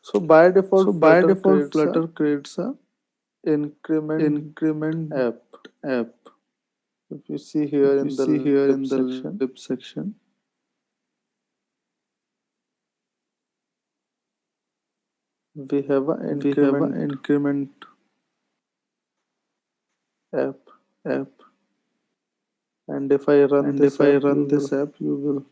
So by default, So by Flutter default, creates a Flutter creates a increment increment app. app. If you see here If you in the see here lib in the section, lib section, we have an we have an increment increment app. app. And if I run And this if I app, run this app, you will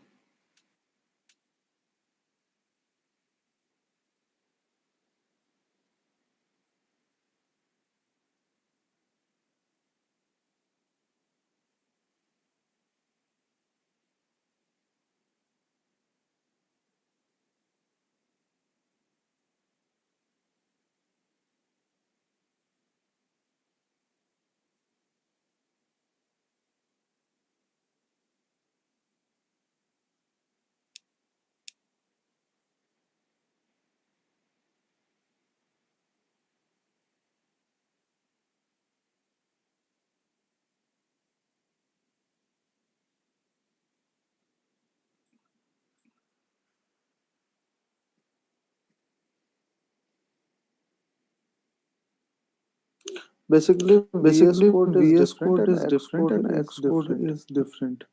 basically VS basically Code is VS different Code and is different Xcode and is Xcode different. is different.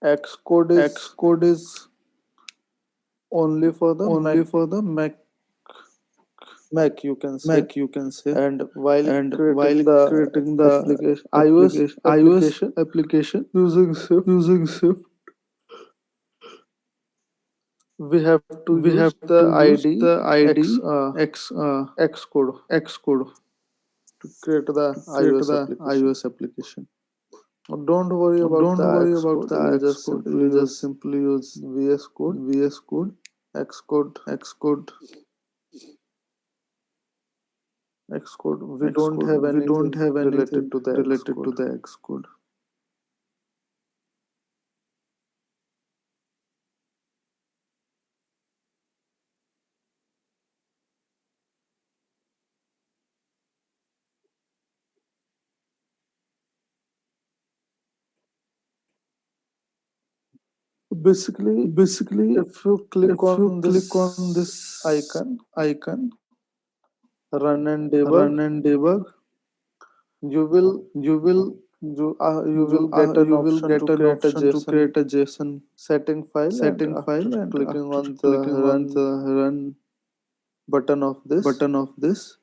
Xcode is Xcode is only for the only for the Mac, you can say. Mac, you can say. And while And while creating the creating the application, iOS application, iOS application application using Swift, using Swift, we have to we use have the to use ID the X ID X Xcode Xcode to create the to create iOS the application. iOS application. Don't worry about Don't the worry about Xcode. the You just Xcode. simply You just use simply use VS Code, VS Code, Xcode, Xcode, Xcode. We don't Xcode. have We don't anything have related anything to the related to Xcode. the Xcode. Basically, Basically, if you click if you on click on this this icon, icon, run and debug, run and debug, you will you will you will get an you will option to get an create a option to JSON create a JSON setting file, and setting after file, and clicking after on the clicking on run the run button of this, button of this,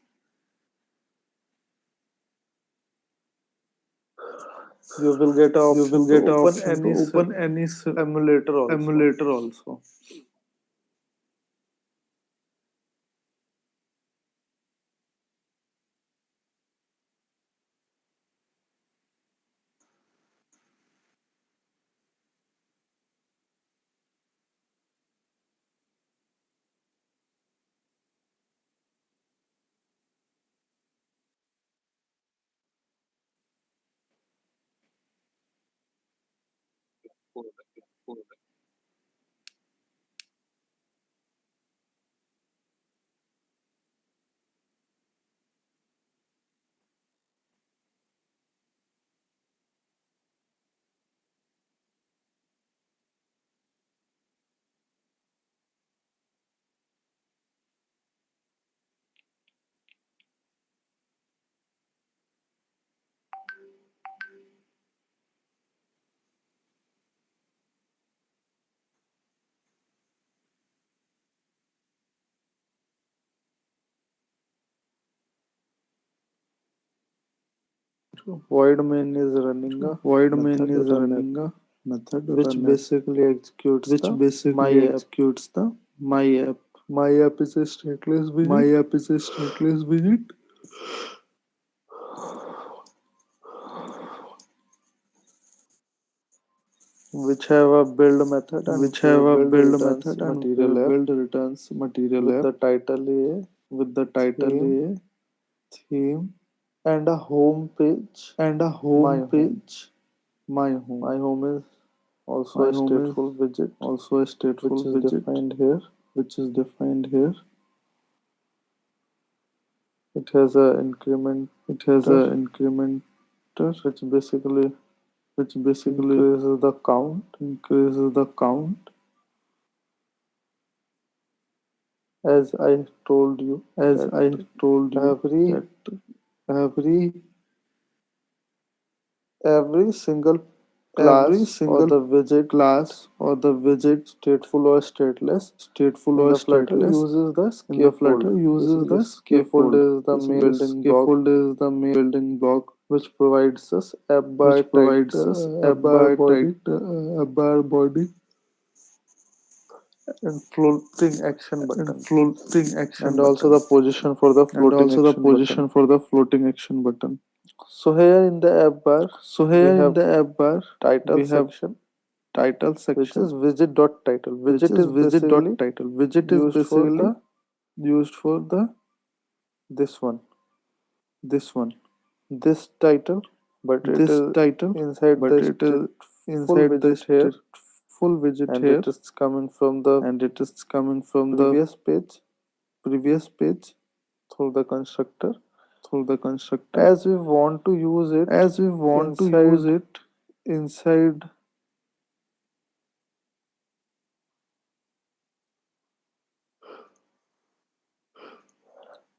you will get an you will option to get an open option to any open any emulator also. emulator also. Void main is running a Void main method is run app, running a method which run app, basically executes which the my basically app. executes the my app. My app is a stateless My widget app is a stateless widget which have a build method, and which have a build build returns method, and material app build returns material with app the title a with the title theme a theme and a home page. and a My home home. page. My home. My home is also My a home is stateful widget also a which stateful is widget defined here. which is defined here. It has a incrementer It has a incrementer which basically which basically increases the count. increases the count. as I told you as that I told you every that every every single every class or single the widget, class or the widget, stateful or stateless, stateful in or the Flutter stateless, uses the in the scaffold. Flutter uses Basically, the scaffold scaffold. is the main Basically, building block scaffold is the main building block which provides us app bar which tagged provides us a app bar bar body typed a bar body and floating action and button, floating action and also button, the position for the and floating also the action button. position for the floating action button. So here in the app bar, So we here in have the app bar, title we have section, title which section, is widget dot title. which Widget is is widget dot basically title. Widget is used for basically the used for the this one, this one, this title, but it this is title, inside but the it is full inside the widget here, full widget and here, it is coming from the and it is coming from the previous page previous page through the constructor. through the constructor. As we want to use it As we want to use inside it inside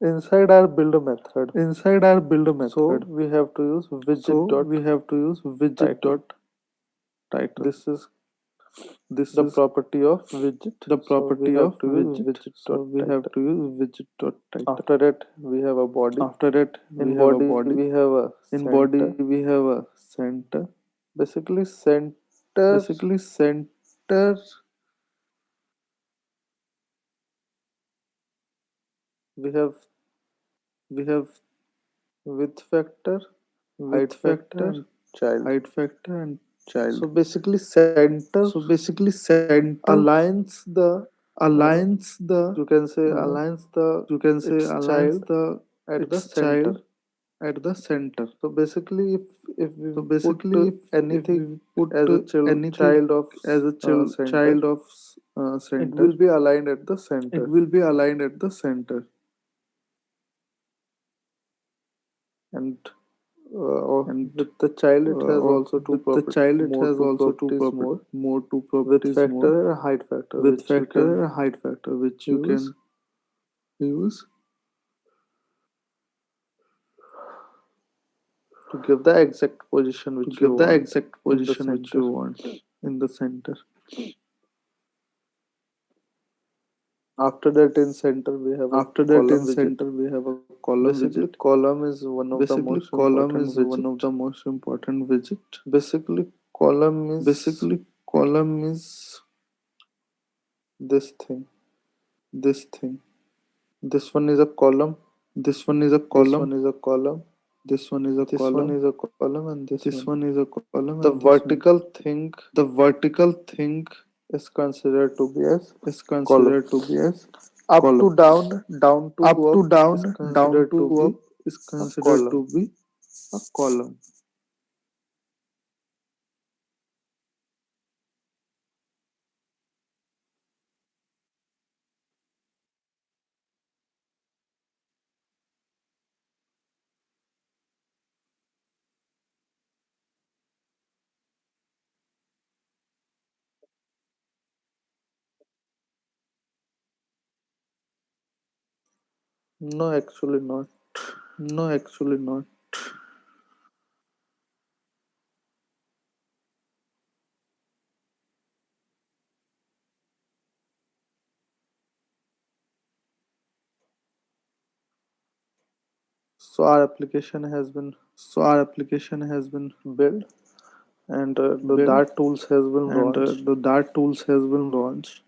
inside our builder method, inside our builder so method. we have to use So widget dot we have to use widget title. dot title. This is This the is property of widget, the so we property have of to use widget. widget So dot we have title. to use widget dot title. After that, we have a body. After that, we In have a body, body. we have a In body, center. we have a center. Basically, center. Basically, center. We have We have width factor, width height factor factor, and child. height factor and child. So basically, center So basically, center aligns the uh, aligns the you can say uh, aligns the you can say its aligns child the at the its center. child at the center. So basically, if we So put basically, if anything we put as a anything child of as a center, child of it center, will be aligned at the it center. will be aligned at the center. And or And with the child, it has or also two with the child, it more has two also properties more: two width properties more: factor and height factor, width which you can factor and height factor, which you use can use to give the exact position to which you give the want exact in the position which center. you want in the center. After that, in center, we have a After that, in column widget. center, we have a column Basically, widget. column is one of the Basically, most column important is one of widget. the most important widget. Basically, column is Basically, column is this thing. this thing. This one is a column. This one is a This column. one is a column. This one is a This one column. is a column, and this This one. one is a column, The and this one. vertical thing The vertical thing is considered to be as is column. considered to be as Up to column. down, down Up to up to is down, down considered to to up be is a considered column. to be a column. No, actually not. No, actually not. So our application has been So our application has been built, and the built, Dart tools has been and launched. the Dart tools has been launched.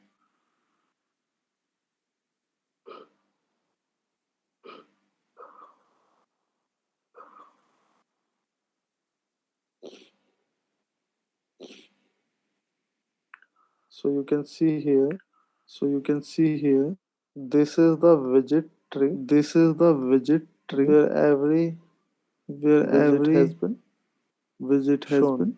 So you can see here, So you can see here, this is the widget tree this is the widget tree where every where widget has every been widget has shown. been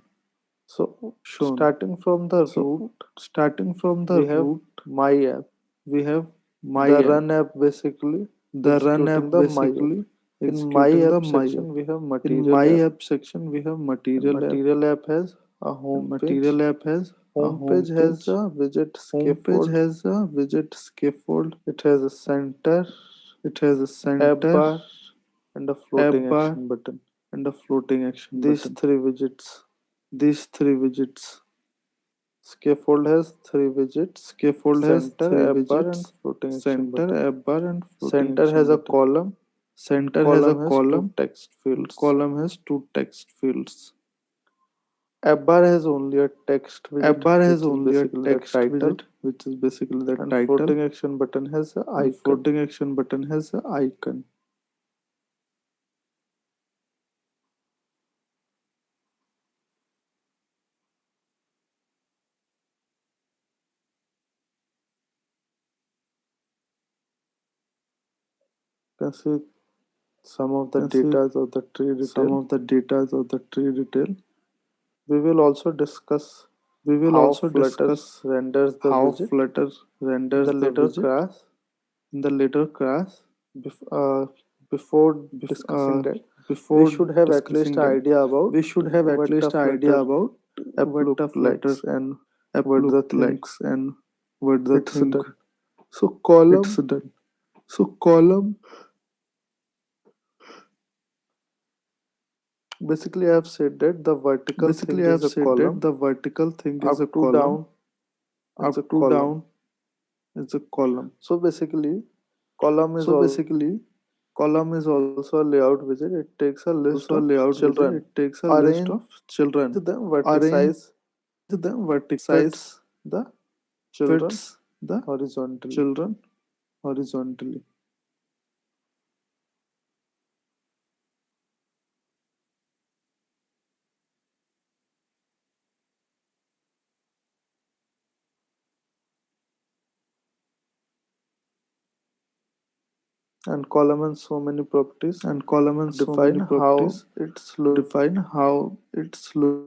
So shown. starting from the root, So starting from the we have root, my app. we have my The app. run app basically The run app executing the my app. basically In my executing the app my app. section, we have In material my app. app section, we have And material app. material app has a And home page, material app has home page has a widget scaffold. has a widget scaffold. It has a center, It has a app center, bar, and a floating app bar, action button. and a floating action These button. three widgets. These three widgets. Scaffold has three widgets. Scaffold has Center, three app bar, and widgets. floating action Center, button. app bar, and floating Center action has a button. column. Center has a Column has two column. text fields. Column has two text fields. App bar has only a text widget, App bar has which is only a basically the text title. widget, which is basically the And title. floating action button has an And icon. floating action button has an icon. You can see some of the You can see data of the tree detail. Some of the data of the tree detail. We will also discuss We will how also Flutter discuss renders the how widget Flutter in renders the the later widget class. in the later class. Bef- uh, before discussing that, we Before should have at least discussing an that, idea about we should have at what least the an idea Flutter about app what look the Flutter likes and app what the look things. likes and what the It's thing. done. So column. It's done. So column. Basically, I have said that the vertical Basically, thing I is have a said that column. the vertical thing is a Up to column. down, it's a Up to column. down is a column. So basically, column is So basically, column is also a layout widget. It takes a list also a of layout widget. children. It takes a list Arrange of children. them vertex Arrange size them vertex fits size the children fits the horizontally. children horizontally. And column and so many properties And column and so define many how properties it's look. define how it's look.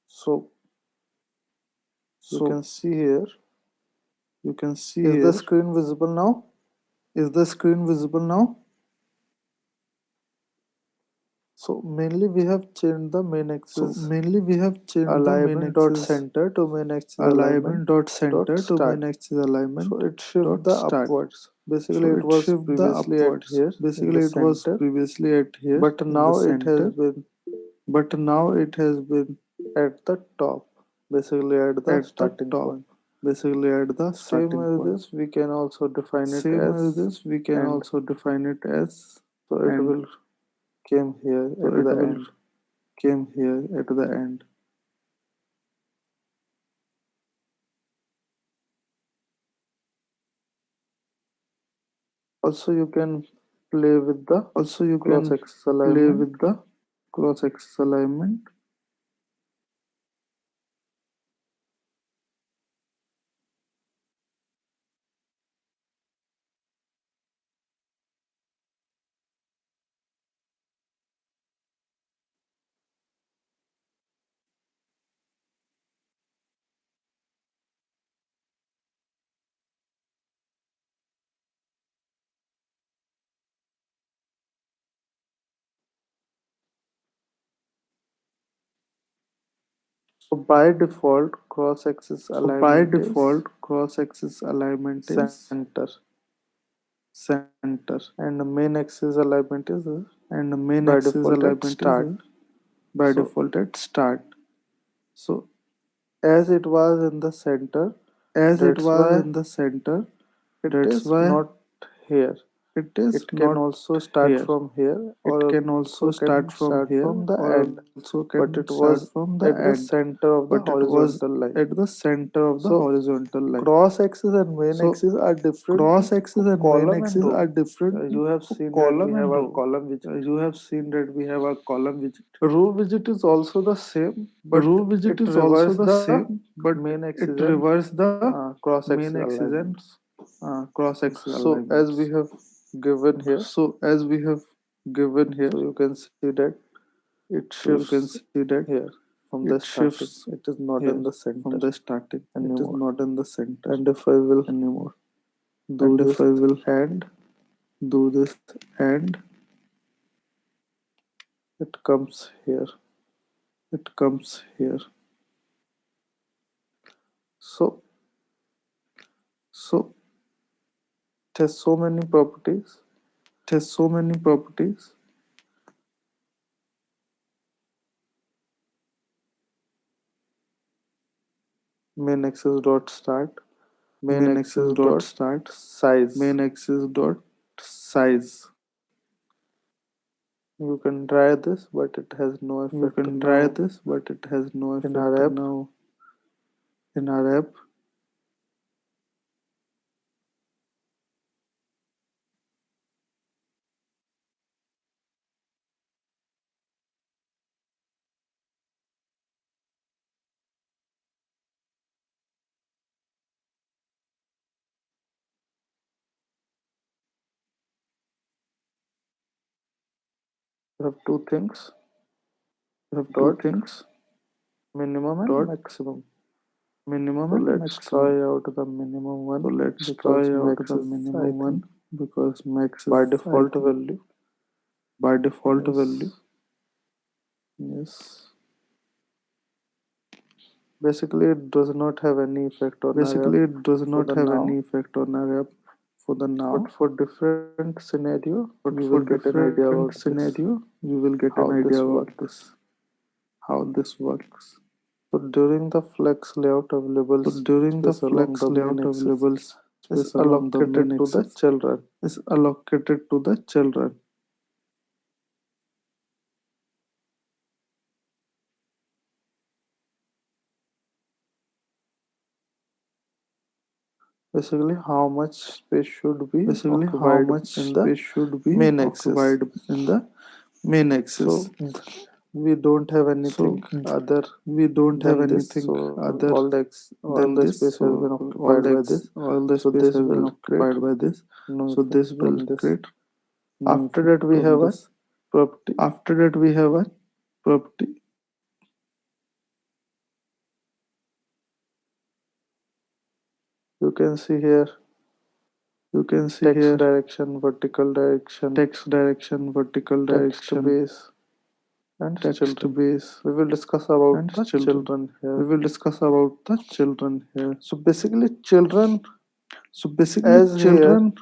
So you can see here. You can see Is here. the screen visible now? Is the screen visible now? So mainly we have changed the main So axis mainly we have changed the main alignment dot axis center to main axis alignment dot dot center to main start. axis alignment So it shift dot the start. upwards. Basically, So it it was shift the previously at upwards. here in Basically, the it was center, previously at here but in the now it has center, been but now it has been at the top. Basically, at the at the starting top. point. Basically, at the Same starting as point. this, we can also define it Same as as this, we can end. also define it as So it end. will came here So at it the will end. came here at the end. Also, you can play with the Also, you cross can axis play alignment. with the cross axis alignment. So by default, cross axis So by alignment default, is cross axis alignment is center, center, and the main axis alignment is and the main by axis default at alignment is start. by So default at start. so as it was in the center, As it that's was why in the center, it that's is why not here. It is It can not also start here. from here, It or can also also can start from start here from the or end, also but can it start was from the at the end. center of the But it was horizontal line. at the center of the So horizontal line. cross axis and main So axis are different cross axis for and main column and axis are row. different You have for seen that we column have and a row. column widget. You have seen that we have a column widget. Row widget is also the same, but Row widget it is also reverse the the same, but main it axis and reverses the cross main axis axis and alignments. cross axis So as we alignments. have given here, So as we have given here, so you can see that it so you can shifts see that here from the it starting. shifts It is not here in the from center the starting. It is anymore. not in the center And if I will anymore. do And if this I will and do this and it comes here. it comes here. So So it has so many properties. it has so many properties. Main axis dot start, main Main axis axis dot dot start, size. main axis dot size. You can try this, but it has no You effect can try now this, but it has no in effect our app. now in our app. You have two things: You have two dot things, minimum and dot maximum. minimum So and let's try maximum. out the minimum So one let's try because out max the is, I minimum think, one because max is, by I default think, value. by default value. Yes. Yes. Basically, it does not have any effect on our app Basically, it does for not the have any now, effect on our app for the but now. for different scenario, But you for will get an idea different about this, scenario, you will get an how idea this about works. this, how this works. So during the flex layout, available So during the space along flex the main layout, axis available is space along the main allocated to the axis children. is allocated to the children. Basically, how much space should be Basically, how occupied much in the space should be main axis. occupied in the main So axis. we don't have So anything other we don't have than this. anything So other all than the this. space has been So occupied by this. all the So space this has been will create occupied by this. no So this effect will on this. create no After that, effect we on have a this. property. After that, we have a property. You can see here You can see text here direction, vertical direction, text direction, vertical text direction, base, and text children. base, We will discuss about and the children. children here. We will discuss about the children here. So basically, children, So basically, as here children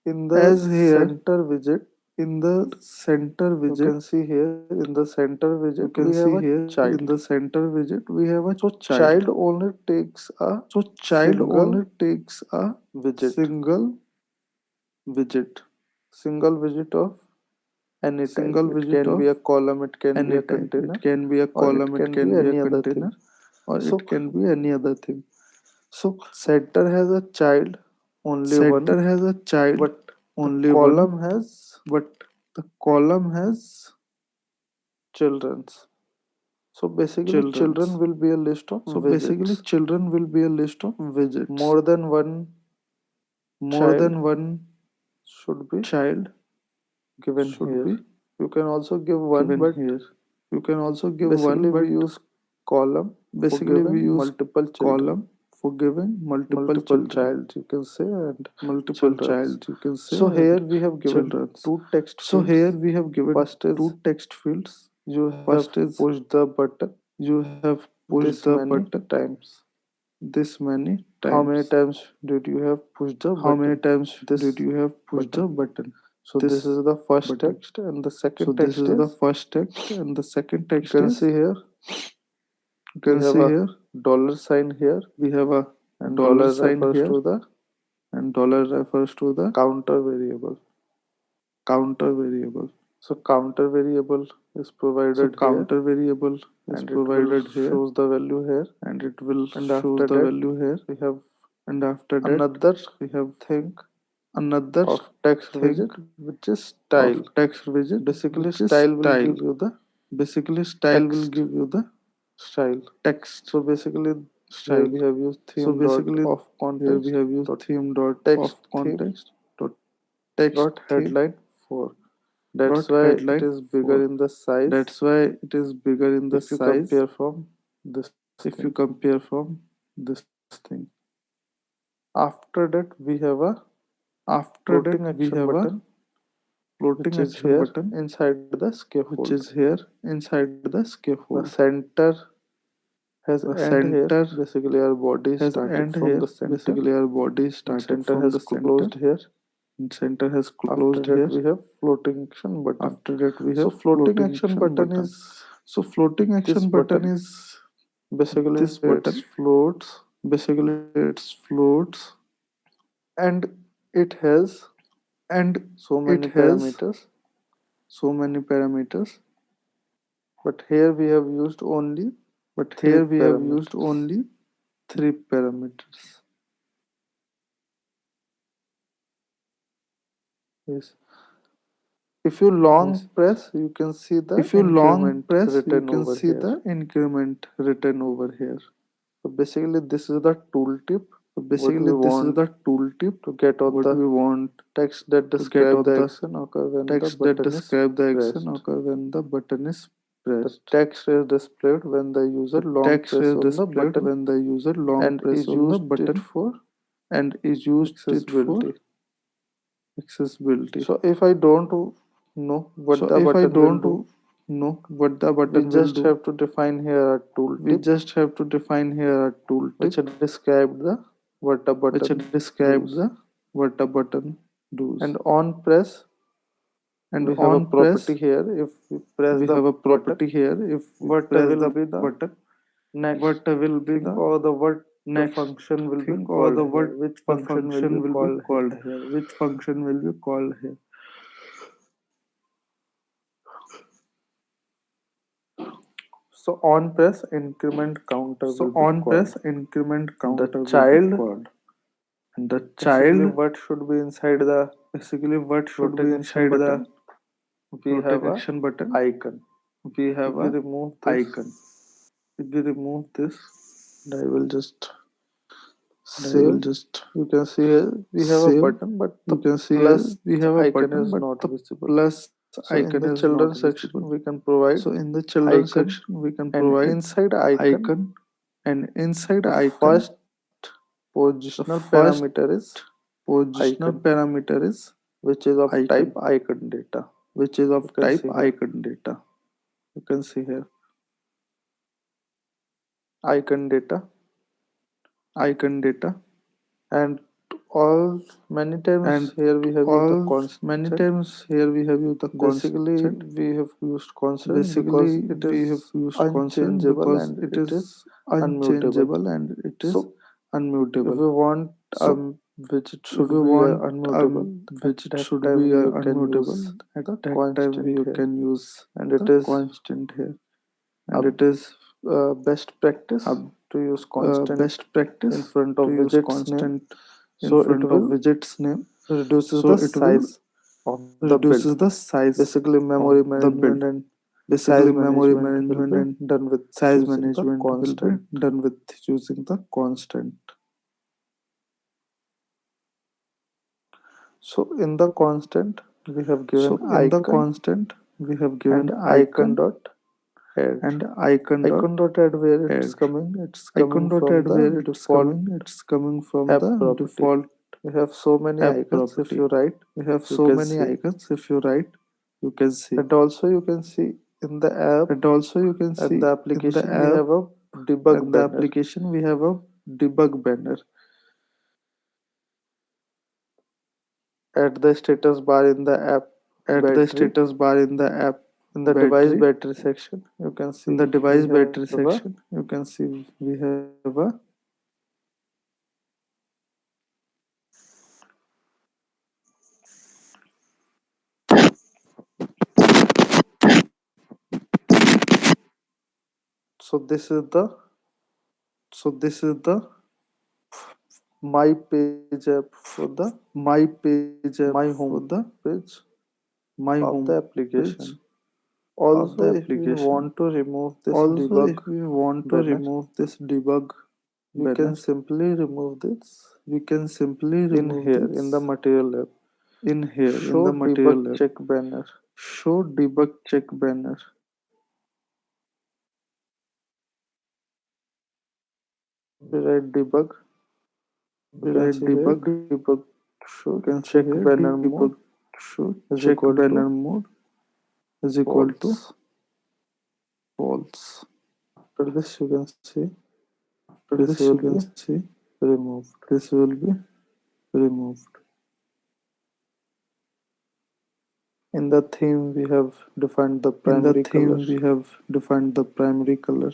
in the as here center widget, in the center you widget, can see here in the center you widget can we have see a here in child. the center widget, we have a So child. child only takes a So child single only takes a widget, single widget, single widget of any type. single It widget can of be a column, it can be any a type. container, It can be a or it column, it can be can be a any other container, thing. or So it can be any other thing. so center has a child, only Center one, has a child, but the only one, column has but the column has children's. So basically, children children's. will be a list of So basically, widgets. children will be a list of widgets. More than one More child than one should be child given should here. be You can also give one, given but here. You can also give one, basically we but use column for basically we giving use multiple children, column for giving multiple multiple children, child you can say, and multiple children's. child, you can say, So here and we have given children's. two text So here fields. we have given First is two text fields. you have First is pushed the button you have pushed this the many button times. this many How many times. times did you have pushed the How many button? times did This you have pushed button. the button? So this This is the first button. text, and the So second this text is the is first text, and the second you text can is see here you we can have see a here dollar sign here, we have a and dollar dollar sign refers here, to the and dollar refers to the counter variable. So Counter variable is provided here, counter variable is and it will provided here, shows the value here. and it will And shows after the that, value here, we have and after that another we have thing another of text thing widget, which is of style. text widget, Basically, which is style will style. give you the Basically, style will text give you the style. text So basically, here style. we have used So theme dot basically, of here we context have used dot theme dot of text theme context dot text dot theme headline 4. That's dot why it headline is bigger 4. in the size That's why it is bigger in the if you size compare from this if you thing. compare from this thing. After that, we have a After floating that, we action have a button, floating which is action here button, inside the which scaffold. is here inside the The scaffold. center has The end here. center Basically, our body has started end from here. the center, Basically, our body and started center from has the center, closed here. and center has After closed that, here. we have floating action button. After that, we So have floating floating action action button button. is So floating this action button button. is Basically, this it button. floats, Basically, it floats, and it has and so it many has parameters. so many parameters. But here we have used only But three here we have used parameters. only 3 parameters. Yes. If you long Yes. press, you can see the If you long increment press, you written can over see here. the increment written over here. So basically, this is the tooltip. So What we basically, this is want the tooltip. to get all What the we want text that to get describe all the the action occur when the text that button is describe the action pressed. occur when the button is The pressed. text is displayed when the user The long text press is on the displayed button when the user long and press is on the used it button for and is used it for accessibility. accessibility. So if I don't know what So the if I button will don't do, know what the we button will just do, have to define here a we tooltip just have to define here a tooltip which describe the what the which button describes does. the what the button does. And on press, And we have a on property press, here. If we press we the have a button, property here. If we what press will the be the button, next what will be thing the or what the next function will be thing or called the here? what Which the function will be function will be called here? called here? Which function will be called here? So on press, increment counter So will be on called. press, increment And the counter will be child, called. And the basically child, what should be inside the basically what should be floating action inside the button? We have floating a action button? icon. We If have we a remove this, icon. If we remove this, and I will just I will save. just You can see here we have a save. button, but You the can see here plus we have a icon button, is but not the visible. plus So in icon the is not children visible. section, we can provide So in the children icon, section, we can and provide inside icon, icon, and inside the icon, first the positional first parameter is positional icon, parameter is which is of type icon, icon data. which is You of can type see here icon data. You can see here icon data, icon data, and all many times and here we have used the all many constant. times here we have used the Basically, constant. we have used constant because Basically, it we have is used constant unchangeable because and it it is is unmutable. unchangeable and it is So if unmutable. we want So which it if should we be want unmutable, at which it that should time be you can unmutable, use at the that time constant you here, can use and it the is constant here, a and it is best practice a to use constant best in practice front to of use widget's name, constant in so it front of will widget's name, reduces so the it will size of the build. reduces the size Basically, of memory the build. management and size Basically, memory management will management be and done with size using the management will be constant. done with using the constant. So in the constant, we have given So in the icon constant, we have and given icon icon dot add. and icon dot Icon dot add where it's add. coming? It's Icon coming dot from add the where it's default coming? It's coming from app the property. default We have so many app icons. If property. you write, We have you so can many see. icons. If you write, you can see. And also you can see in the app And also you can and see the in the application we app have a debug and the banner. application we have a debug banner. At the status bar in the app At the battery, status bar in the app in the device battery, battery section, you can in see the we device have battery a section, you can see we have a So this is the so this is the My Page app for the my page app My for Home the page my of home the page application. of the Also, if we application. want to remove this Also, debug if we want to banner, remove this debug we can banner, simply remove this we can simply in remove here in the this material app. in here in Show the debug material app. check banner. Show debug check banner. We write debug. You We can write see here debug. debug show You can see check here banner mode debug show is check equal banner to mode is equal to false. false. After this, you can see After this this, will you can be see removed. this will be removed. In the theme, we have defined the In the primary color. theme, we have defined the primary color.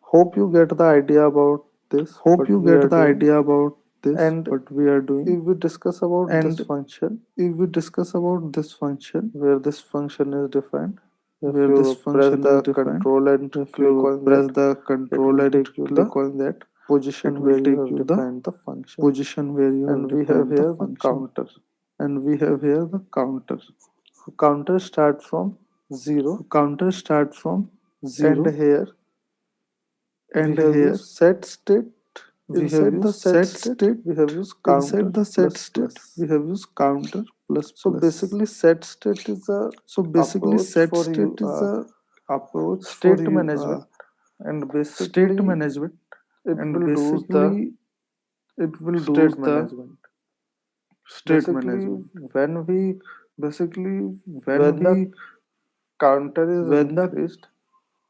Hope you get the idea about this, Hope what you we are get the doing. idea about this, And what we are doing. if we discuss about this And function, if we discuss about this function, where this function is defined, if where this you press function is the defined, control and if click you on press that, the it control will and take you the click on that, it position will where you take have you the defined the function. position where you have And we have defined the here the function. counter. And we have here the counter. Counter start from 0, Counter start from and 0, here we and have here used set state. we have Inside the used set set state, state. we have used counter Inside the set plus state, plus. we have used counter plus So plus. basically, set state is a So basically, approach set for you state is a approach for state you management, and state basically management, it and will do the basically it will do state the management. state Basically, management. when we Basically, when the counter is when the increased,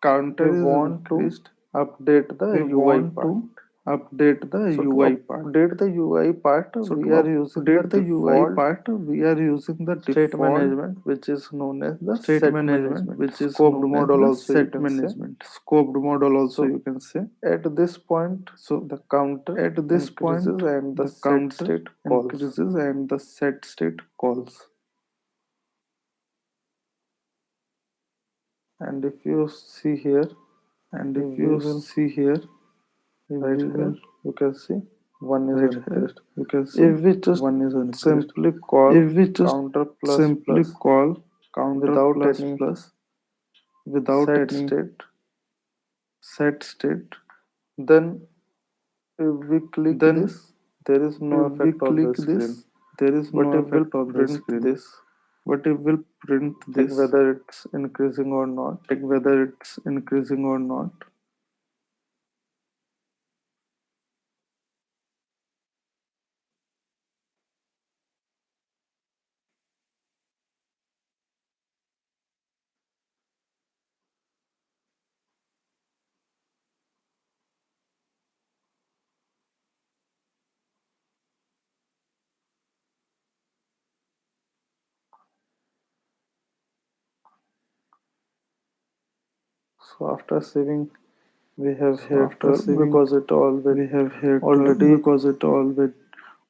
counter we is want to increased, update the we UI want part. to update the So to UI part. update the UI part, So we to are using the update the UI default part, we are using the state default management, which is known as the state set management, management, which is scoped known as model the also you set can say. management. Scoped model also So you can say. at this point, So the counter at this increases point, and the the set counter state calls. increases and the set state calls. And if you see here, And if if we you will see here, if right we here, will you can see one is right here, increased. you can see If we just one is increased. simply call If we just counter plus simply plus call counter without plus any plus without set any state, set state, then if we click then this, there is no if we effect on click the screen. this, there is no But it will effect on the print screen. this, But it will print like this, whether it's increasing or not. like whether it's increasing or not. So after saving, we have So here after 12 saving, because it we have here 12 already because it become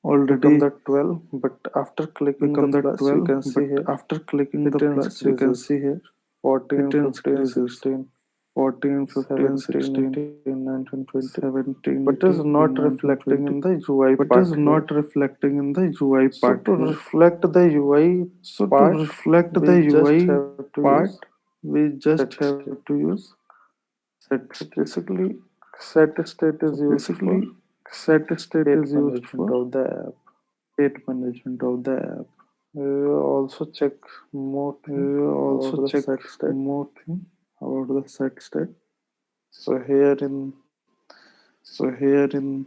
already the 12. But after clicking the become the plus, you 12. can see But here after clicking it the plus, you can increases see here 14, it 15, increases 16, 14, 15, 17, 16, 18, 19, 20. 17, But is 18, not 19, reflecting 20. in the UI But is part here. not reflecting in the UI So part to here. reflect the UI So to part, reflect the we just UI have to part, use we just set have state. to use set So state. basically, set state So is used for basically, set state state is used management for of the app. state management of the app. We will also check more We thing will about also the check set state. more thing about the set state. So here in So here in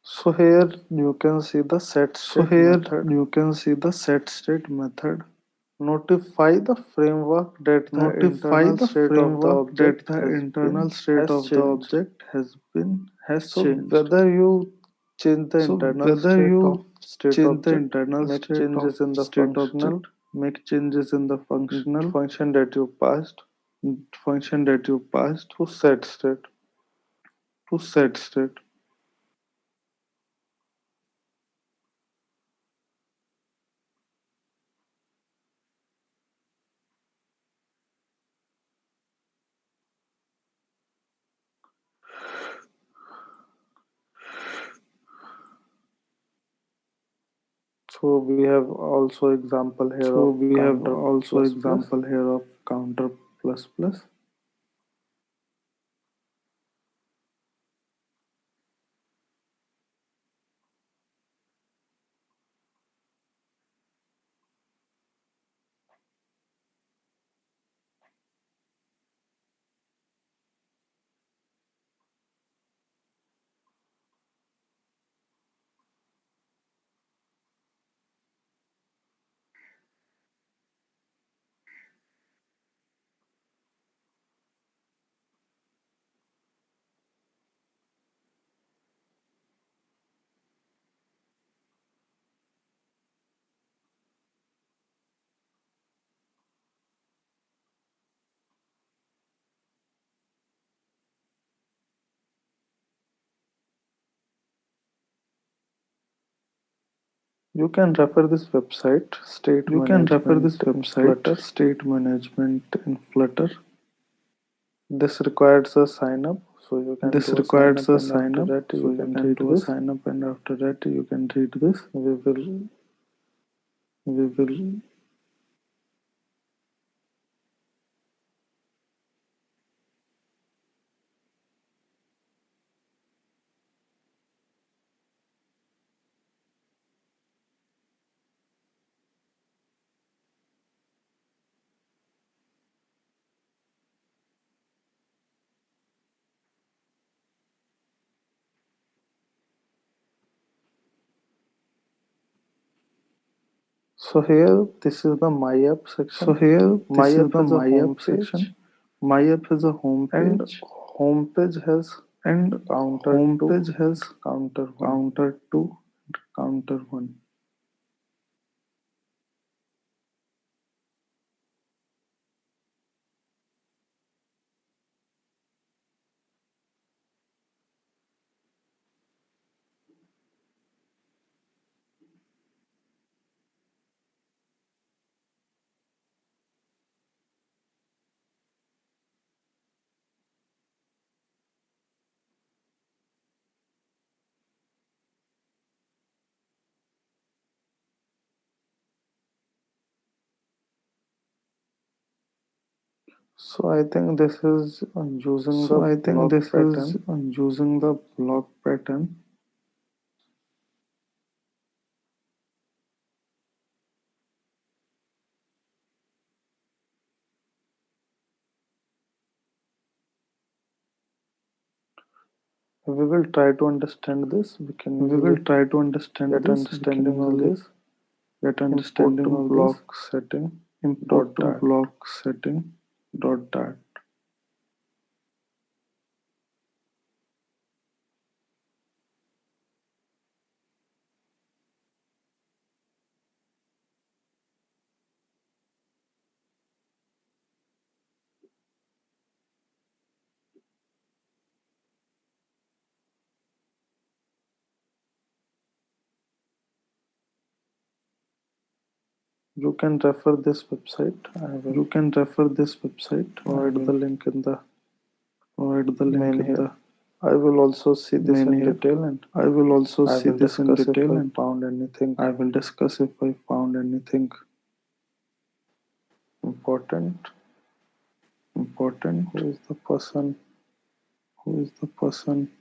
so here you can see the set so state here method. you can see the set state method. Notify the framework that the notify internal the state of the framework that object the internal state has of the changed. object has So changed. whether you change the So internal whether you state change the object, internal make state of changes in the state functional object, make changes in the functional function that you passed function that you passed to set state. to set state. So we have also example here So of we have counter also plus plus. example here of counter plus plus. You can refer this website, State You can refer Management this in website, Flutter. State Management in Flutter. This requires a sign up, so you can This do a sign requires up a and sign after up, that so you you can can read do a this. sign up, and after that you can read this. We will So here, this is the My App So section. here, My this is App the has a My home App page, section. My App has a home and page, home page has and counter home 2, page has counter 1. counter 2, counter 1. So I think this is using So the I think block this is pattern. using the block pattern. We will try to understand this. We can We will easily try to understand get this. We can understanding of easily this. get Import understanding to of this. block setting Import dot to dart. block setting dot dart. You can refer this website. I will You can refer this website. I provide the will link in the provide the link main in here. the I will also see this main in here. detail and I will also I see will this in discuss if detail, I and found anything I will discuss if I found anything important. important. Who is the person? Who is the person?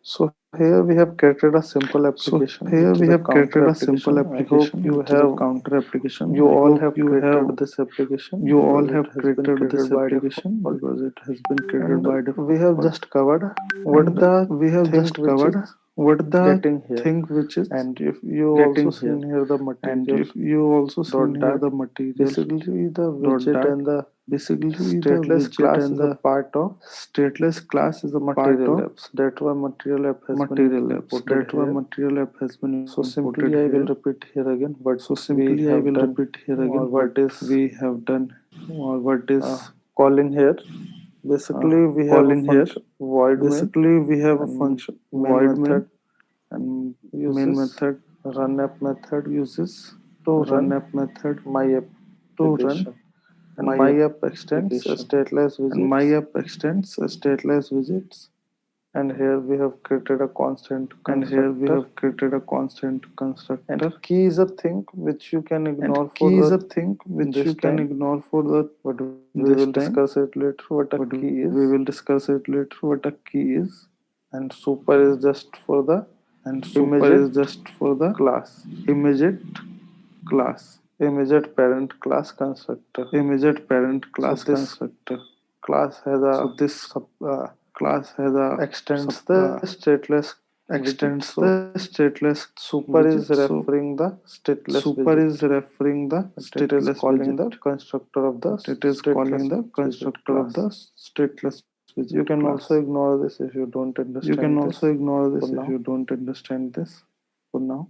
So here we have created a simple So application, here which we is a have counter created a simple application. I hope application, you which is a have counter application. you I all hope have you have created this application you all because it have has been created created this by application default, because it has been created and by we have default. just covered what And the we have thing just which covered is what the getting here. thing which is And if you also getting here. seen here the And material if you also seen dot here dart, the material basically the dot widget dart, and the basically the stateless widget class and is a the part of stateless class is a part material of apps. That why material app has been material apps. imported That why here. material app has been So imported simply I will here. repeat here again what So we simply I have will done repeat here or again what what is we have done or what uh, is calling here. uh, Basically we have a calling here. function void main Basically, we have a and function main void main, method and main uses method run app method uses to run run app method my to run application, and my my app extends application. stateless And my widgets. app extends stateless widgets. And here we have created a constant And here we constructor, have created a constant and constructor. key is a thing which you can And ignore for key is the a thing which you this can time, ignore for the but we this will time. discuss it later what a But key we is. will discuss it later what a key is. And super is just for the And super is immediate just for the class, immediate class, immediate parent class constructor. immediate parent So class this constructor. class has So a this class has a extends the stateless widget. extends So the stateless super widget. is So referring the stateless super widget. is referring the It is stateless calling the widget. constructor of the It is calling stateless the widget constructor of class. the stateless widget You can class. also ignore this if you don't You can understand also this ignore for this if now. you don't understand this for now.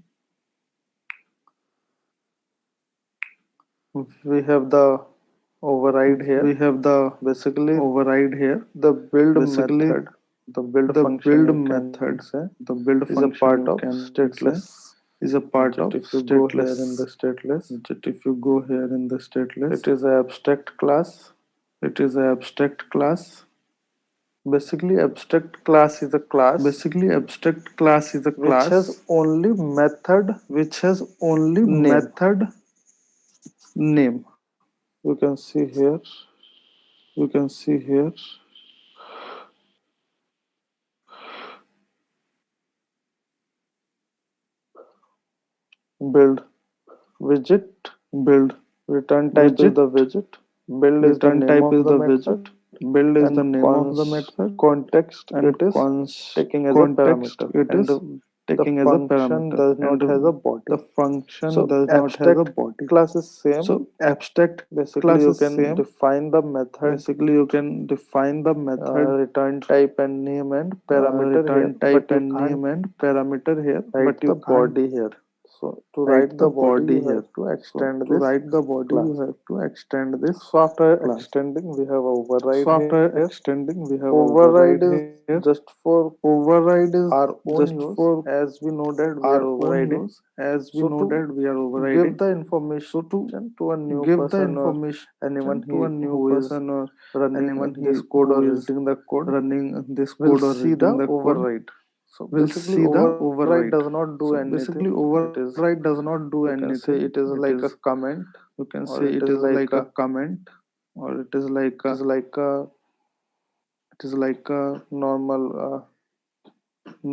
We have the override here. We have the Basically, override here. the build Basically, method, the build the function build you can method, say, the build is a function part you of can say, stateless is a part widget. of If you go here in the stateless stateless, widget. If you go here in the stateless, it is an abstract class. it is an abstract class. Basically, abstract class is a class Basically, abstract class is a which has class only method which has only name. method name. You can see here. You can see here. Build widget. Build Return type is widget. the widget. Build is the Return name type of is the the method, widget. Build is the and name of the method, context and it is taking as a context parameter, it and is the taking as a function parameter, does not and has a body. the function So does not has a abstract body. class is same. So abstract Basically, class you is can same. define the method, Basically, you can define the method, return type and name and parameter here, return type but you and can't name and parameter here, write but you the can't body here. So to write write the the body, body you here. have to So extend to this write the body, you class. have to extend this So after class. extending, we have So override after here. extending, we have Override override is here. just for Override is our own just use, for as we know that we are our own overriding. use, as we So know to that we are give overriding. the So to information to a new give the person or anyone information to a new who is person or running anyone this code or who is reading the code running this will code or see the reading the code override. So will basically, see the override override. does not do So basically, anything. It is, override does not do you can say, anything. it is It like a is, comment, you can or say, it it is is like like a a, comment, or it is like a it is like a normal.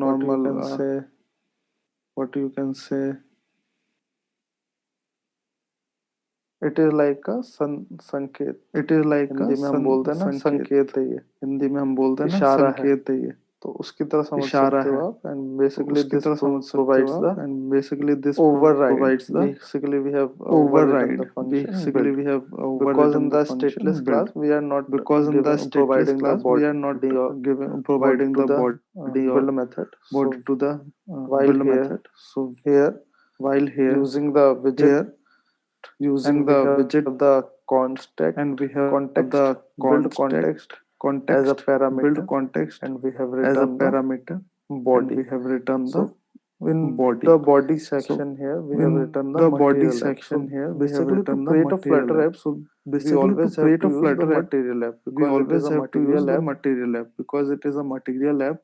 What you normal can say, what you can say. it is like a संकेत. It is like a Hindi में हम बोलते हैं ना संकेत. संकेत है ये, हिंदी में हम बोलते हैं ना इशारा है, संकेत है ये, तो उसकी तरह समझ इशारा सकते हो है, आप. एंड तो बेसिकली उसकी दिस तरह समझ सकते हो प्रोवाइड्स द आप. And basically this override. Provides the Basically, we have overwritten override. the function Basically, build, we have because overridden in the the function stateless build. class we are not Because in the given stateless providing the class we are not body or giving body providing to the the body or build method. So body to the while build here method. So here while using the widget, here using and we the have widget, the context and we have context the build context as a context build parameter, context and we have as a written the parameter, and body. we have written the So in body. the body So section here we have in written the the body material app. So section here we have basically, to written the create a material flutter app. app, So we basically, to always have create to a use the flutter app, material app we because it is always a have to use material the app. material app because it is a material app.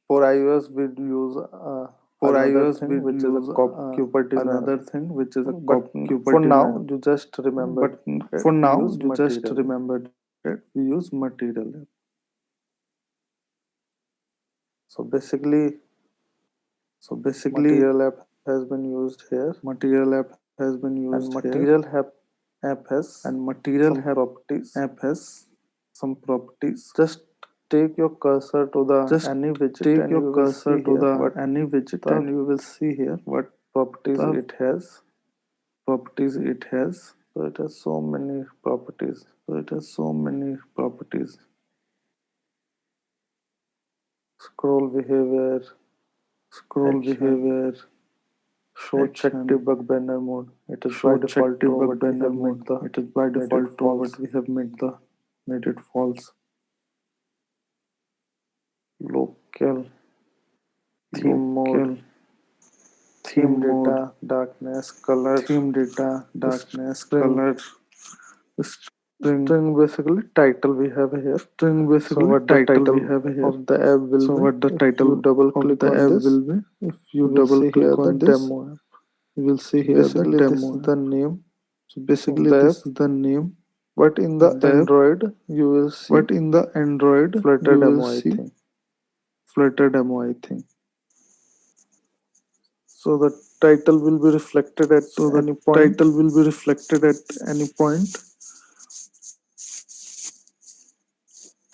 For iOS we use For another iOS we thing which is a use Kubernetes. another thing which is a But for now Kubernetes. you just remember But that for we now use you just material app. remember that we use material app. So basically, material app has been used here, and app has material some app properties. has some properties. Just take your cursor to the Just any widget take and your you will cursor see to here the what any widget the and you will see here what properties the it has. properties it has. So it has so many properties. Scroll behavior, Scroll action, behavior, show check action, debug banner mode. It is show by check default true, debug but we banner have mode. made the It is by made it default true, but false. we have made it false. Local theme mode, Local theme theme data, mode, darkness, color, theme data, darkness, string. color, string, String basically title we have here. string So basically what the title we title have here. of the app will So be? what the If you title double of click the on app this, will be? If you you will double see here click the on this, demo app. you will see So here the basically this demo is app. the name So of basically the this app. is the name But in the of the app. Android you will see But in the Android Flutter you will demo, I see think. Flutter demo, I think. So the title will be reflected at So the any point. title will be reflected at any point.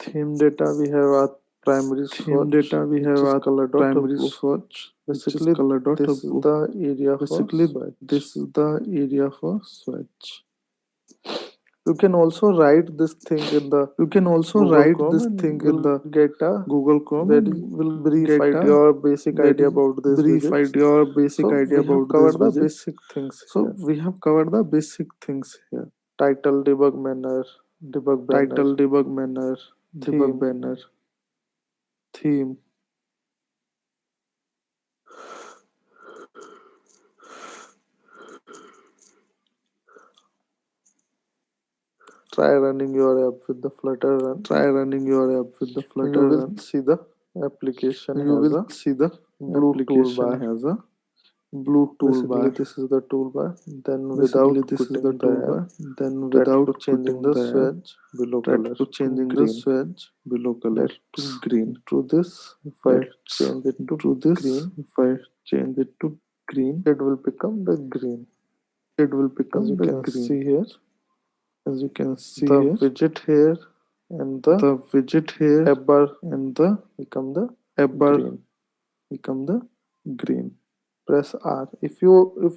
Theme data we have our primary Theme source, data we which have is our color dot primary blue. search, which is Basically, color dot this is blue. the area for Basically, switch. this is the area for switch. You can also write this thing in the You can also Google write Chrome this and thing in will the get a Google Chrome very and will brief get idea a or basic idea very about these brief widgets. idea or basic So idea we have about these covered the widgets. basic things So here. we have covered the basic things here. Title, debug manner, debug banner, Title, debug manner, debug theme. banner, theme. Try running your app with the Flutter run. Try running your app with the And you Flutter will run. see the application You has will a see the blue application toolbar. has a blue Basically, toolbar. this is the toolbar. Then Basically, without this is the quitting the app, toolbar. Then try to without changing quitting the the app, switch below try color to to changing the green. switch below color to Let's green. do this. If I Let's change it to do this. green, If I change it to green, it will become the green. it will As you become the can green. see here, As you can see the here, widget here and the the widget here app bar and the become the app bar green. become the green. Press R. If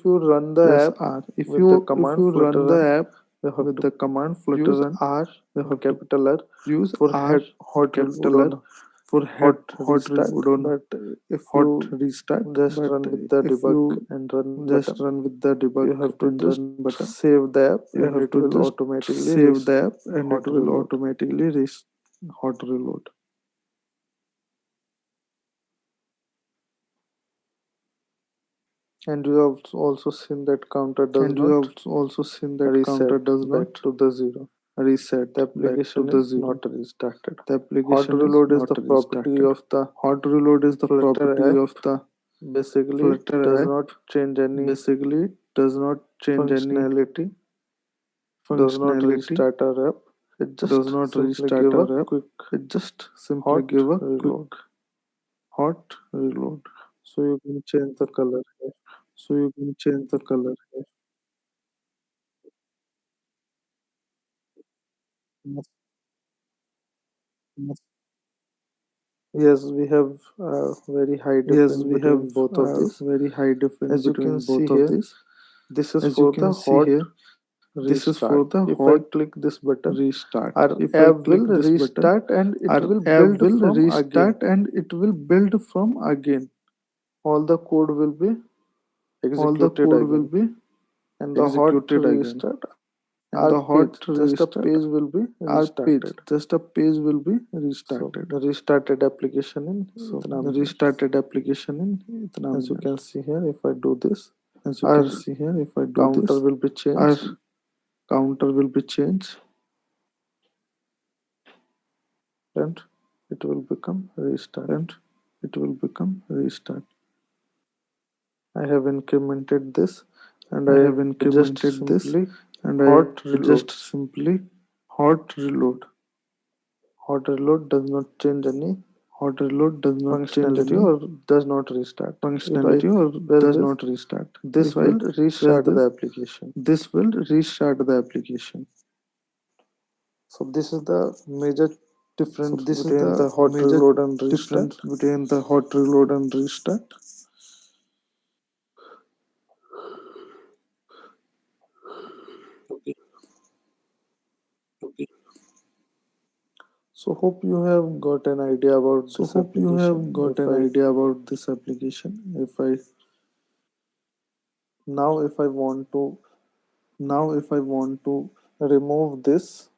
you run the Press app R. with the If command you Flutter run the run, app you have with to the command Flutter use run, R you in have to capital R use for R in hot capital reload R on for hot hot restart. reload on But if hot you restart. just But run with the if debug you and run just button, run with the you debug have to and just run button, save the app you and have it to will just automatically save the app and hot it will reload. automatically hot reload. And you have also seen that counter does And you not have also seen that reset counter does back not to the zero. reset The back to application the is zero. not restarted. The Hot application is reload is not the property restarted. of the Hot reload is the Flutter property app. of the Basically, it Flutter does app. not change any Basically, it does not change any functionality, does not functionality, restart our app. It does just not simply restart give a our app. quick It just simply hot give a quick reload. hot reload. So you can change the color here. So you can change the color here. Yes, yes. Yes, we have a very high Yes, difference we have between both of a these. very high difference As you can between see both of here, these. this is As you for can the see hot here, this is restart. for the If I hot click this button, restart. our If I app click will this button, restart and it our will app build will from again. restart and it will build from again. All the code will be All the executed code will again. be And the hot executed again. restart, And our the page, hot just a restart, page will be our page, restarted. just a page will be So restarted. the restarted application in So itna the minute. restarted application in itna As you minute. can see here, if I do this, As you our can see here, if I do counter this, will be our changed counter will be changed and it will become restart. and it will become restart. I have incremented this and I I have just incremented this simply and hot I just reload. simply hot reload. Hot reload does not change any hot reload does not change functionality any or does not restart. If I functionality or press does this, not restart. this If I will press restart the application. this will restart the application. So this is the major So difference this is between the the hot major reload and restart. difference between the hot reload and restart. Okay. So hope you have got an idea about So this hope you have application. got an idea about this application. If I want to Now if I want to remove this,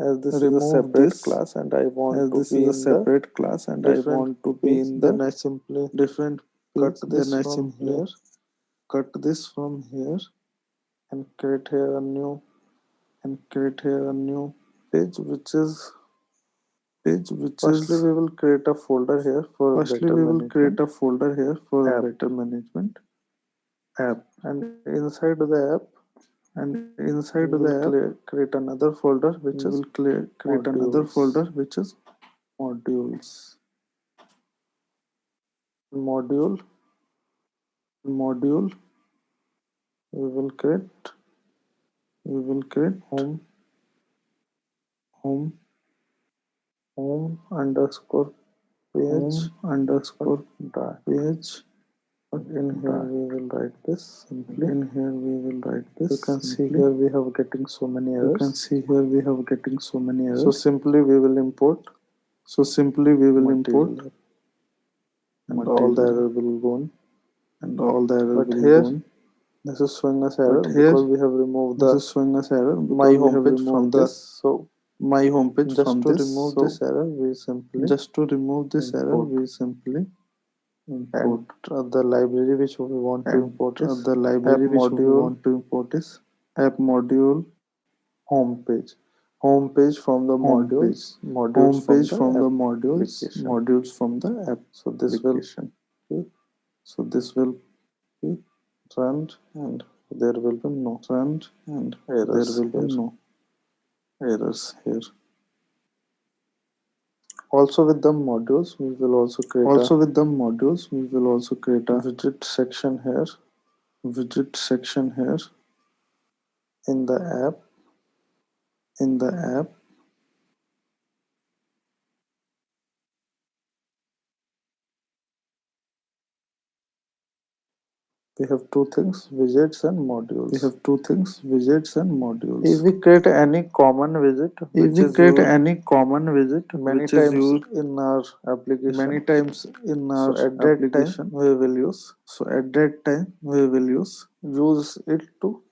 as this is a remove separate this, class and I want as to this is be a in the separate class and I different want to be page, in then the I simply different cut page, this then I from simply here cut this from here and create here a new new page, which is page, which firstly is we will create a folder here for firstly better we will create management a folder here for app, better management app, and inside the app and inside we the will app create another folder we which is will create another modules. folder which is modules. Module Module we will create we will create home home home underscore page home underscore dot. page But in here dot. we will write this simply. In here we will write You this can see simply. here we have getting so many You can errors. see here we have getting so many So errors. simply we will import So simply we will import material and all the material error will go on. and all the error But will go here on. this is showing us But error here because we have removed this the is showing us error my because we have homepage from removed this. the So my homepage just from to this. remove So this error, we simply just to remove this error, import, we simply and import. the library which we want to And import is the app library which we module want to import is app module homepage. Homepage from the homepage. modules from Homepage the from the application. modules from the So this will application. be So this will be run and there will be no run and there errors will be here. no errors here. Also with the modules, we will also create a Also with the modules, we will also create a widget section here widget section here in the app. in the app. We have two things, widgets and modules. We have two things, widgets and If modules. we create any common widget If which we is create used any common widget many which is times used in our many application, times in so our at that time application, we will so at that time we will use it to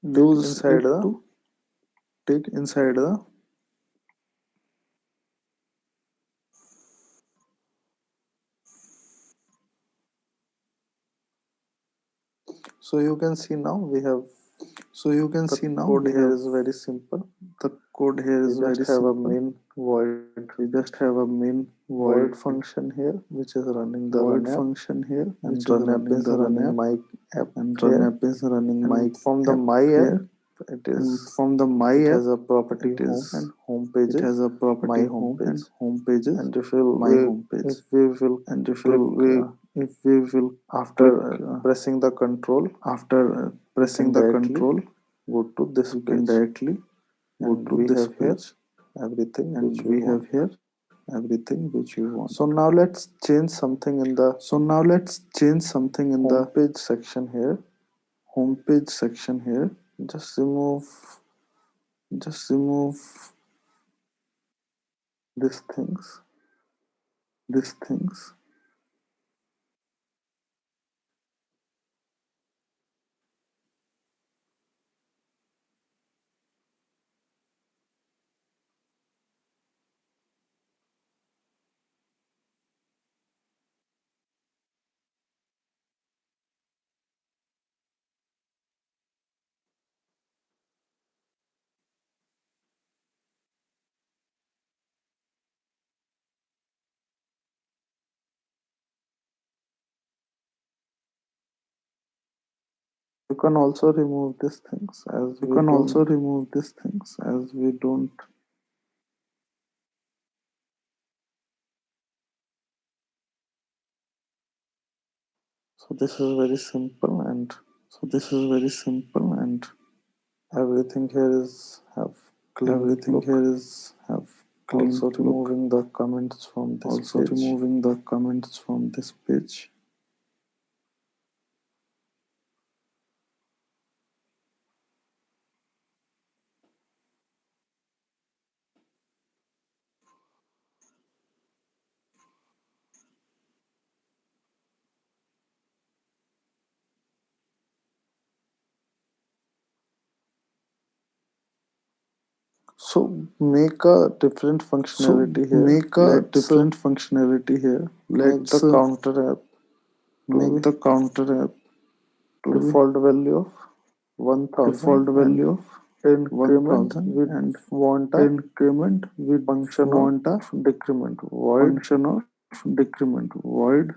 take use inside it the to take inside the. so you can see now we have So you can the see now code we here have is very simple. the code here We is just very have a simple. main We just have a main void function here which is running the run void app, function here which and is run app running is the run running app, my app and run here, app is running my and from the app my app here, it and is from the my it app has a property it home, is and home page it is has a my property home home, page. and home page is And my home page. if we will And click if we will after click pressing the control, after you pressing can the directly control, go to this you can page, directly go and to we this have here page, everything which and we we have want. here everything which we want. So now let's change something in the So now let's change something in home the page section here. home page section here. Just remove Just remove these things. these things. You can also remove these things as You we can don't also remove these things as we don't So this is very simple, and everything here is have clean look. clean Also look. removing the comments from this Also page. removing the comments from this page. So make a different So functionality here. make a Let's different functionality here. make the Let's counter app to make the counter app to be default value of 1000 default and value of increment 1000 with and want a increment with function of want a decrement void. function of decrement void.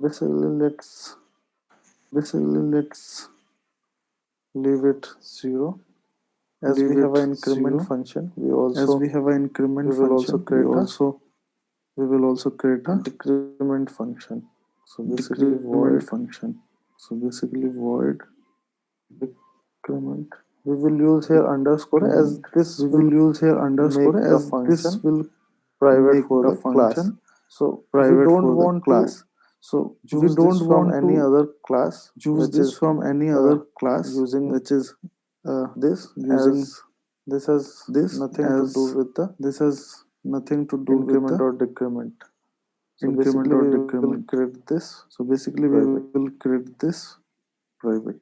Basically, let's leave it 0. As we Leave have it an increment 0. function, As we have an increment we will also function, create a we will also create a decrement function. So basically decrement void function. So basically void decrement. We will use here underscore as decrement. this We will will use here make underscore the as this function will private make for the the class. function So we private don't for the want to class. So we use this don't from want any to other class use which this is from any uh, other class, using which is this using as this has this nothing to do as with the this has nothing to do with increment the or decrement. So increment basically or we will decrement. create this So basically we private. will create this private.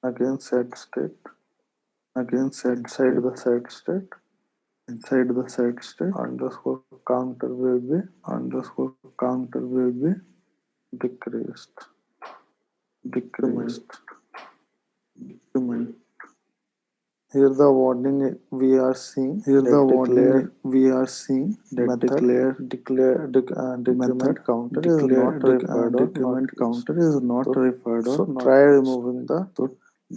Again set state Again set inside state. the set state Inside the set state underscore counter will be underscore counter will be decreased. decreased. Decrement. Here the warning we are seeing Here the that warning we are seeing that method method decrement counter is not required or not decrement used. counter is not So, required or so not try used. removing the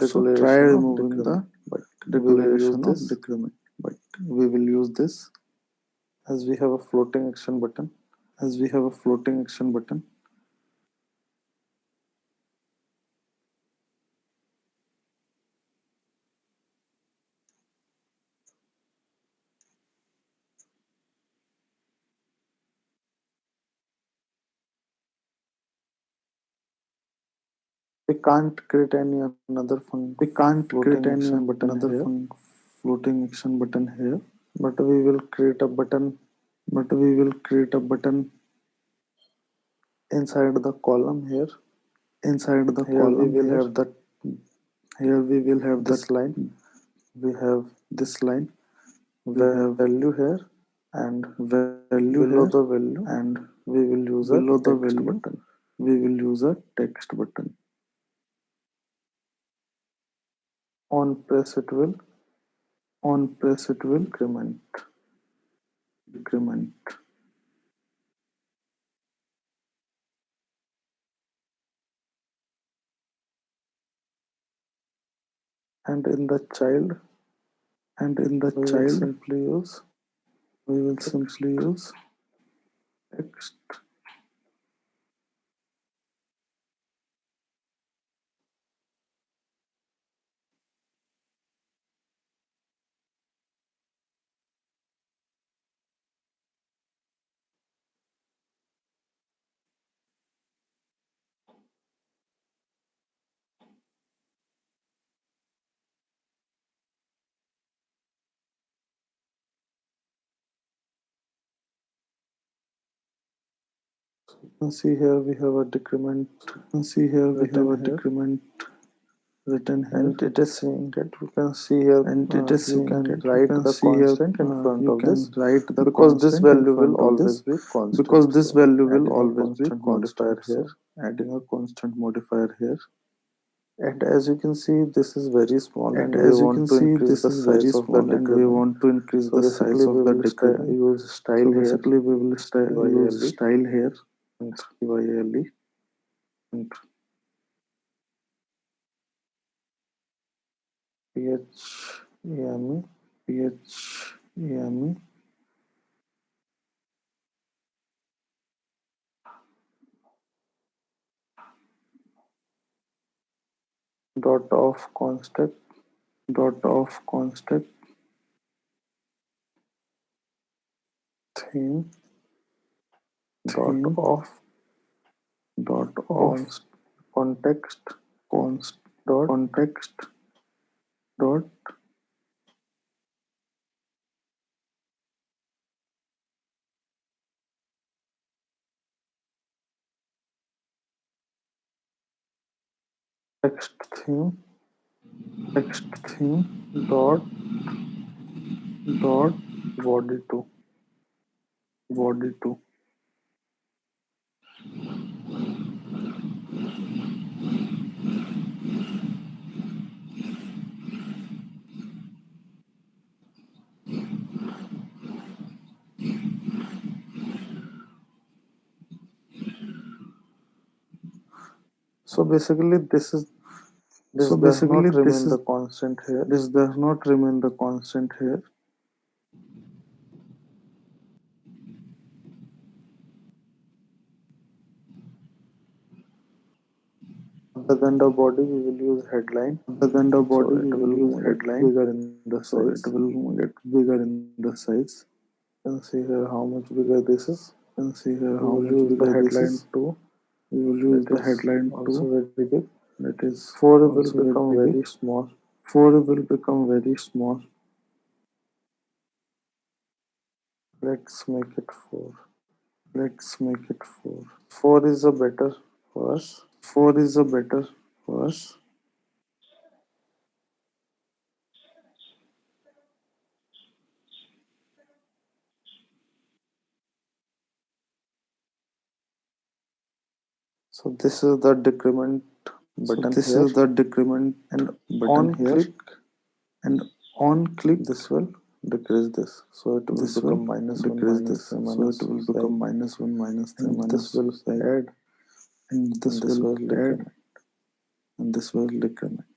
So, try declaration of removing the decrement. But we will use declaration of this decrement. But we will use this as we have a floating action button. as we have a floating action button. We can't create any another We can't create floating any action button another here, floating action button here, but we will create a button but we will create a button inside the column here. inside the Here we column will here. have the Here we will have this line. We have this line. We have value here, and value below here, the value and we will use a below the text value button. we will use a text button. On press it will On press it will increment. decrement. And in the child And in the we will child simply use we will text. simply use text. You can see here we have a decrement see here we have written a here. decrement and it is saying that you can see here, you can write the constant in front of this, because this value will always be constant. So adding a constant modifier here, and as you can see, this is very small, and we want to increase the size of the decrement. So basically, we will use style here, CYLE, and PHEME, dot of constant, theme, dot of const, context, dot text theme, dot body to. So basically, this does not remain the constant here. Other than the body, we will use headline. So it will get bigger in the size. You can see here how much bigger this is. We will use the headline too. That is also very big. 4 will become very small. Let's make it 4. 4 is a better for us. So this is the decrement button here, and on click this will decrease this. So it will become -1, -3, -5, and this will add, and this will decrement.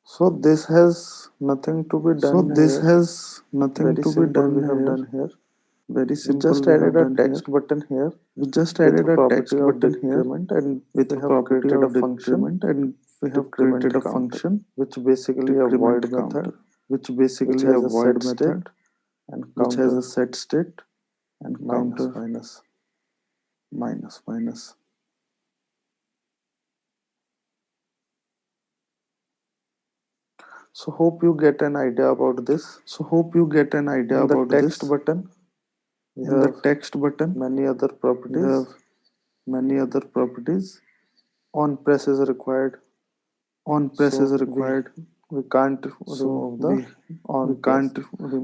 So this has nothing to be done here. Very simple we have done here. We just added a text button here with a property of decrement, and we have created a function decrement counter, which basically a void method, which has a set state and counter minus minus. So hope you get an idea about this. In the text button, we have many other properties. On press is required, so we can't remove the on press. We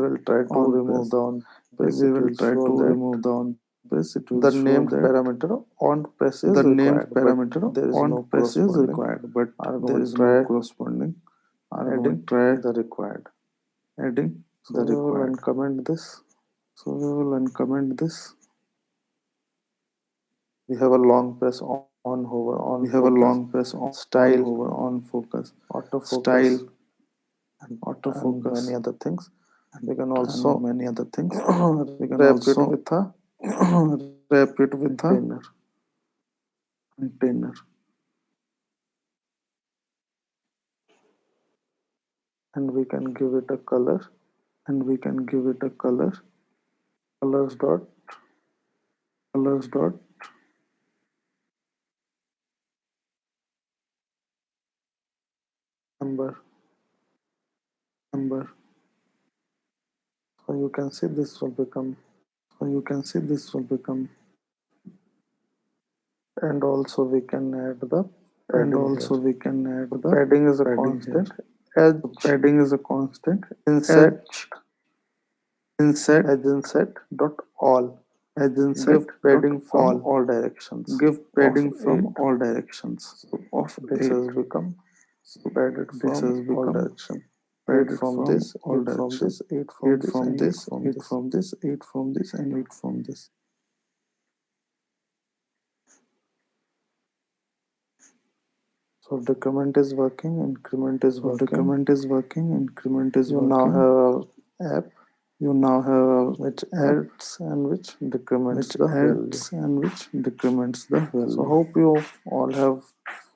will try to remove the on press. It will show that the named parameter on press is required, but there is no corresponding. I'm going to try adding the required. So we will uncomment this. We have a long press on hover on focus, style, autofocus, and many other things. We can also wrap it with a container, and we can give it a color. Colors dot number. So you can see this will become and also we can add the and padding also here. we can add So the padding is a padding constant. here. Edge, So padding is a constant. inset, Inset edge inset dot all. adjacent Give dot padding from all. all directions. Give Of padding from 8. all directions. So Of this 8. has become So padded this from has all become direction. 8 padded from from this, all 8 from direction. this, 8 from 8 this, from and 8 this, from 8 this. from this, 8 from this, and 8 from this. So decrement is working, increment is So working. decrement is working, increment is You now working. have a app You now have a which app adds and which decrements which the value. adds and which decrements the So value. hope you all have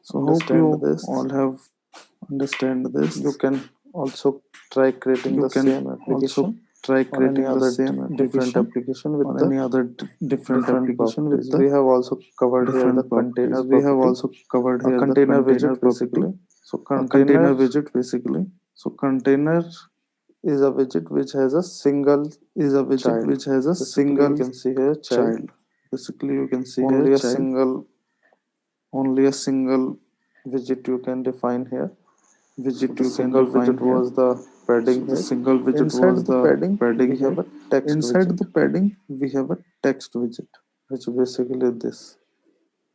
So hope understand you this. all have understand this. You can also try creating You the can same also application try on any creating the other same different application application with on the any other different different application with properties. the We have also covered here the different container properties. We have property, also covered a here the container container widget property, basically. So a container container widget basically. So container is a widget which has a single is a widget child. which has a Basically, you single can see here child, child. Basically, you can see here only a child. single Only a single widget you can define here. So widget the you can single define widget here. was the So padding the here. single widget was Inside the the padding, padding we have here. a text Inside widget, the padding, we have a text widget, which basically this.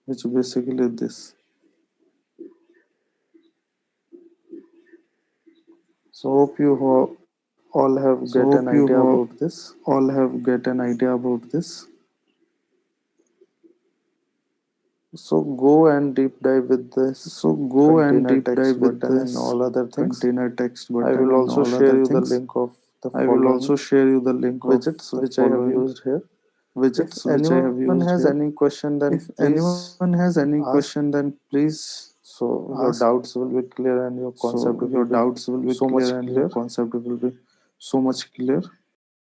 which basically this. So hope you all have So get an hope you idea about this. all have get an idea about this. So go and deep dive with this So go and container deep text dive with button and this all other things. container text I button will and also all share other you the things. link of the I will also following share you the link of widgets the which I have following used here. If widgets which I have anyone used has here. any question, then If please anyone has any ask. question, then please So your ask. doubts will be clear and your concept So will your be doubts will be so much clear and your clear. concept will be so much clear.